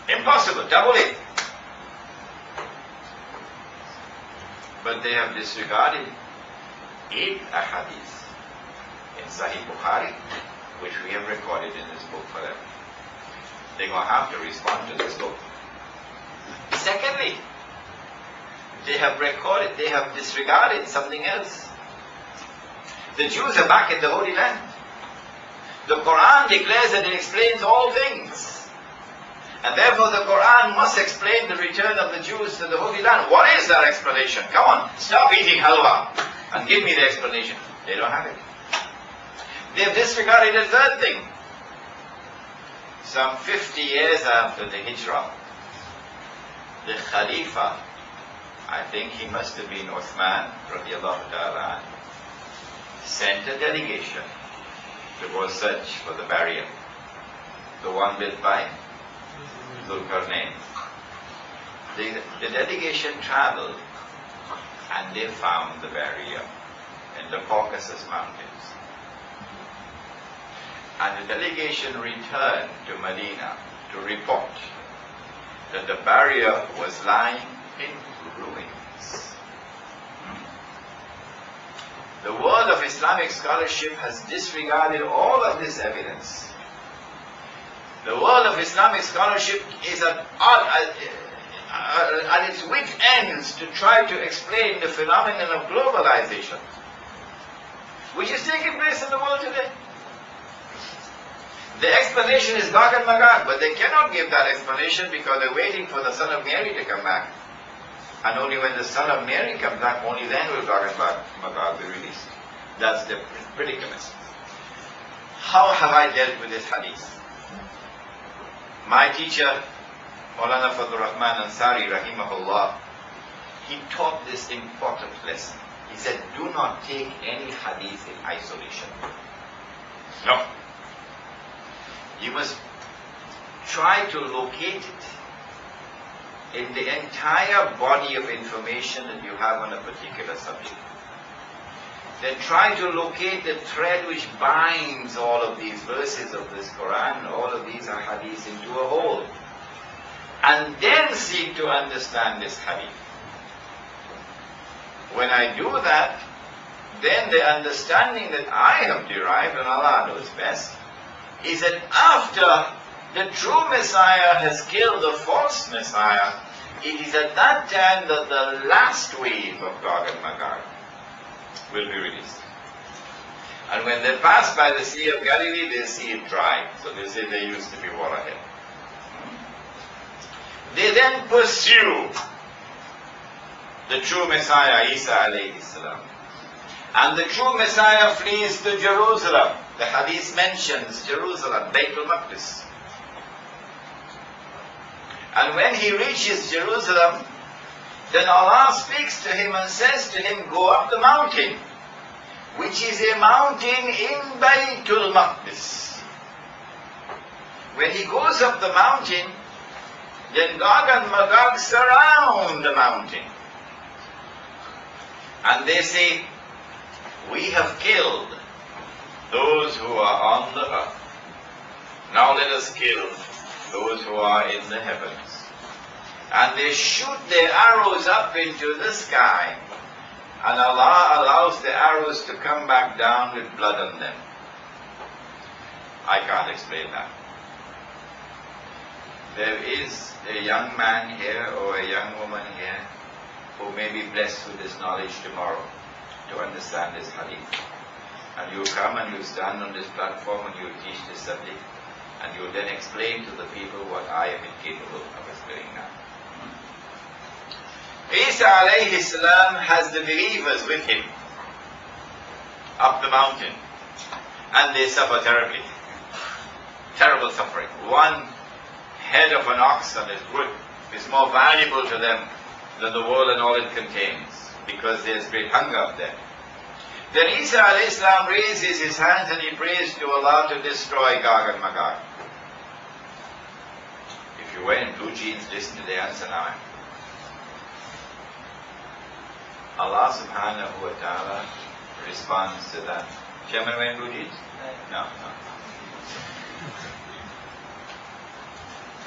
Impossible, double it. But they have disregarded 8 ahadith in Sahih Bukhari, which we have recorded in this book for them. They're going to have to respond to this book. Secondly, they have disregarded something else. The Jews are back in the Holy Land. The Qur'an declares that it explains all things. And therefore the Qur'an must explain the return of the Jews to the Holy Land. What is that explanation? Come on, stop eating halwa and give me the explanation. They don't have it. They have disregarded a third thing. Some 50 years after the Hijrah, the Khalifa, I think he must have been Uthman radiallahu ta'ala, sent a delegation to go search for the barrier, the one built by Zulkarnain. The delegation traveled and they found the barrier in the Caucasus Mountains. And the delegation returned to Medina to report that the barrier was lying in ruins. The world of Islamic scholarship has disregarded all of this evidence. The world of Islamic scholarship is at its wit ends to try to explain the phenomenon of globalization, which is taking place in the world today. The explanation is Gog and Magog, but they cannot give that explanation because they're waiting for the son of Mary to come back. And only when the son of Mary comes back, only then will Gog and Magog be released. That's the predicament. How have I dealt with this hadith? My teacher, Maulana Fadlur Rahman Ansari, rahimahullah, he taught this important lesson. He said, do not take any hadith in isolation. No. You must try to locate it in the entire body of information that you have on a particular subject. Then try to locate the thread which binds all of these verses of this Quran, all of these hadiths into a whole. And then seek to understand this hadith. When I do that, then the understanding that I have derived, and Allah knows best, is that after the true Messiah has killed the false Messiah, it is at that time that the last wave of Gog and Magog will be released. And when they pass by the Sea of Galilee, they see it dry. So they say there used to be water here. They then pursue the true Messiah, Isa alayhi salam. And the true Messiah flees to Jerusalem. The hadith mentions Jerusalem, Baytul Maqdis. And when he reaches Jerusalem, then Allah speaks to him and says to him, go up the mountain, which is a mountain in Baytul Maqdis. When he goes up the mountain, then Gog and Magog surround the mountain. And they say, we have killed those who are on the earth. Now let us kill those who are in the heavens. And they shoot their arrows up into the sky. And Allah allows the arrows to come back down with blood on them. I can't explain that. There is a young man here or a young woman here who may be blessed with this knowledge tomorrow to understand this hadith. And you come and you stand on this platform and you teach this subject, and you then explain to the people what I am incapable of explaining now. Isa alayhi salam has the believers with him up the mountain, and they suffer terribly. Terrible suffering. One head of an ox on his wood is more valuable to them than the world and all it contains, because there's great hunger up there. Then Isa alayhi salam raises his hands and he prays to Allah to destroy Gog and Magog. If you wear in blue jeans, listen to the answer now. Allah subhanahu wa ta'ala responds to that. Chairman wearing blue jeans? No.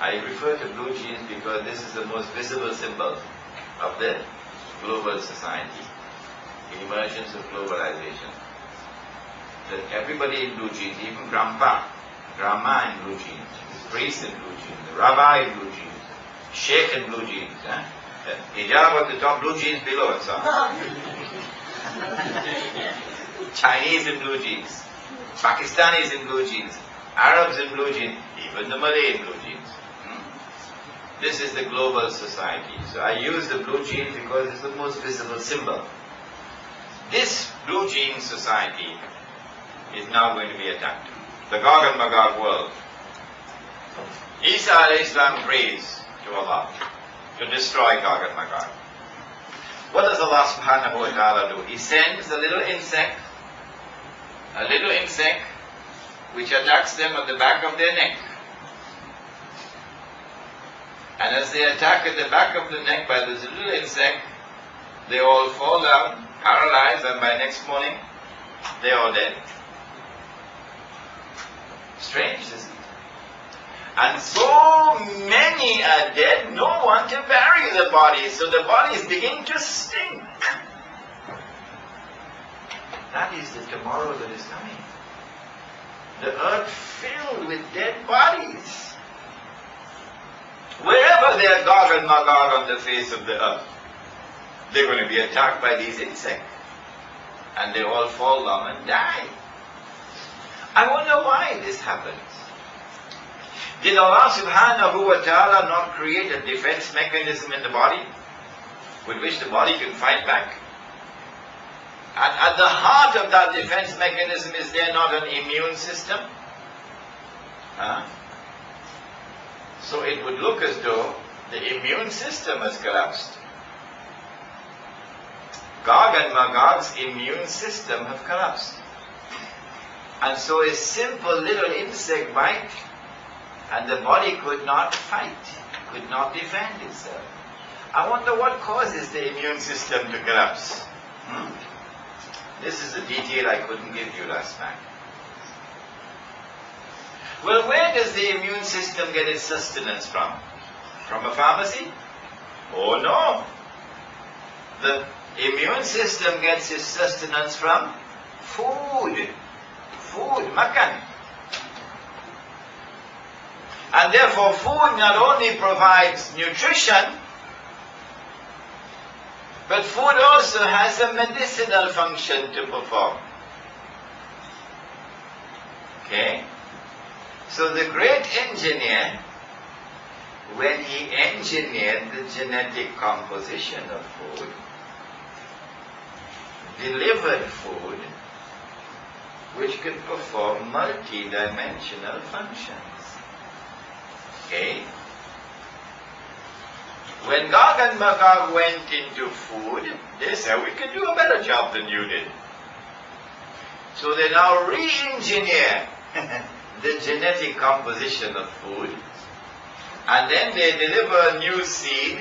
I refer to blue jeans because this is the most visible symbol of the global society, the emergence of globalization. That everybody in blue jeans, even grandma in blue jeans, priest in blue jeans, rabbi in blue jeans, sheikh in blue jeans, hijab at the top, blue jeans below, so. Chinese in blue jeans, Pakistanis in blue jeans, Arabs in blue jeans, even the Malay in blue jeans. This is the global society. So I use the blue jeans because it's the most visible symbol. This blue jeans society is now going to be attacked. The Gog and Magog world. Isa alayhi salam prays to Allah to destroy Gog and Magog. What does Allah subhanahu wa ta'ala do? He sends a little insect which attacks them at the back of their neck. And as they attack at the back of the neck by this little insect, they all fall down, paralyzed, and by next morning, they're all dead. Strange, isn't it? And so many are dead, no one to bury the bodies, so the bodies begin to stink. That is the tomorrow that is coming. The earth filled with dead bodies. Wherever there are Gog and Magog on the face of the earth, they're going to be attacked by these insects. And they all fall down and die. I wonder why this happens. Did Allah subhanahu wa ta'ala not create a defense mechanism in the body with which the body can fight back? And at the heart of that defense mechanism, is there not an immune system? So it would look as though the immune system has collapsed. Gog and Magog's immune system have collapsed. And so a simple little insect bite and the body could not fight, could not defend itself. I wonder what causes the immune system to collapse. This is a detail I couldn't give you last time. Well, where does the immune system get its sustenance from? From a pharmacy? Oh no. The immune system gets its sustenance from food. Food, makan. And therefore food not only provides nutrition, but food also has a medicinal function to perform. Okay? So the great engineer, when he engineered the genetic composition of food, delivered food which could perform multi-dimensional functions. Okay? When Gog and Magog went into food, they said, we can do a better job than you did. So they now re-engineer the genetic composition of food, and then they deliver a new seed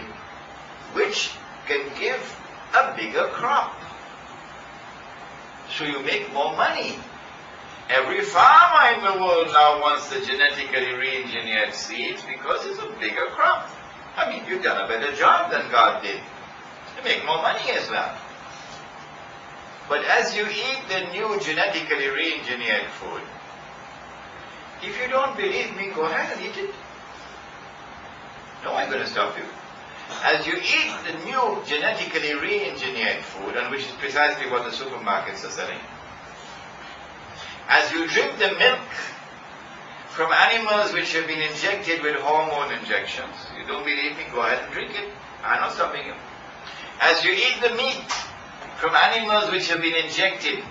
which can give a bigger crop. So you make more money. Every farmer in the world now wants the genetically re-engineered seeds because it's a bigger crop. I mean, you've done a better job than God did. You make more money as well. But as you eat the new genetically re-engineered food, if you don't believe me, go ahead and eat it. No, I'm going to stop you. As you eat the new genetically re-engineered food, and which is precisely what the supermarkets are selling, as you drink the milk from animals which have been injected with hormone injections, you don't believe me, go ahead and drink it. I'm not stopping you. As you eat the meat from animals which have been injected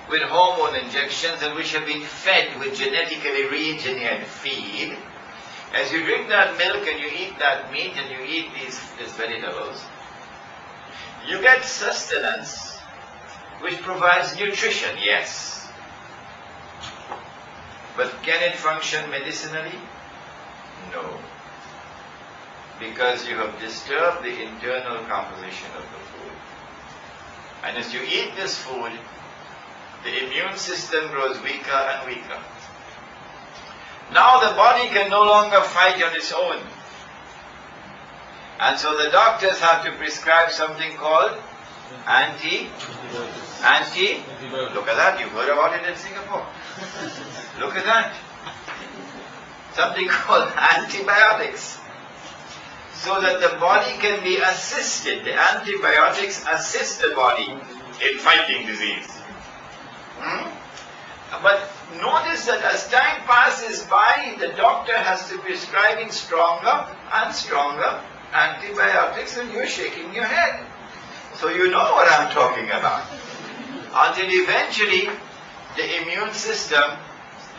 with hormone injections and which have been fed with genetically re-engineered feed, as you drink that milk and you eat that meat and you eat these vegetables, you get sustenance which provides nutrition, yes. But can it function medicinally? No. Because you have disturbed the internal composition of the food. And as you eat this food, the immune system grows weaker and weaker. Now the body can no longer fight on its own. And so the doctors have to prescribe something called look at that, you've heard about it in Singapore. Look at that. Something called antibiotics. So that the body can be assisted. The antibiotics assist the body in fighting disease. But notice that as time passes by, the doctor has to be prescribing stronger and stronger antibiotics, and you're shaking your head. So you know what I'm talking about. Until eventually the immune system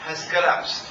has collapsed.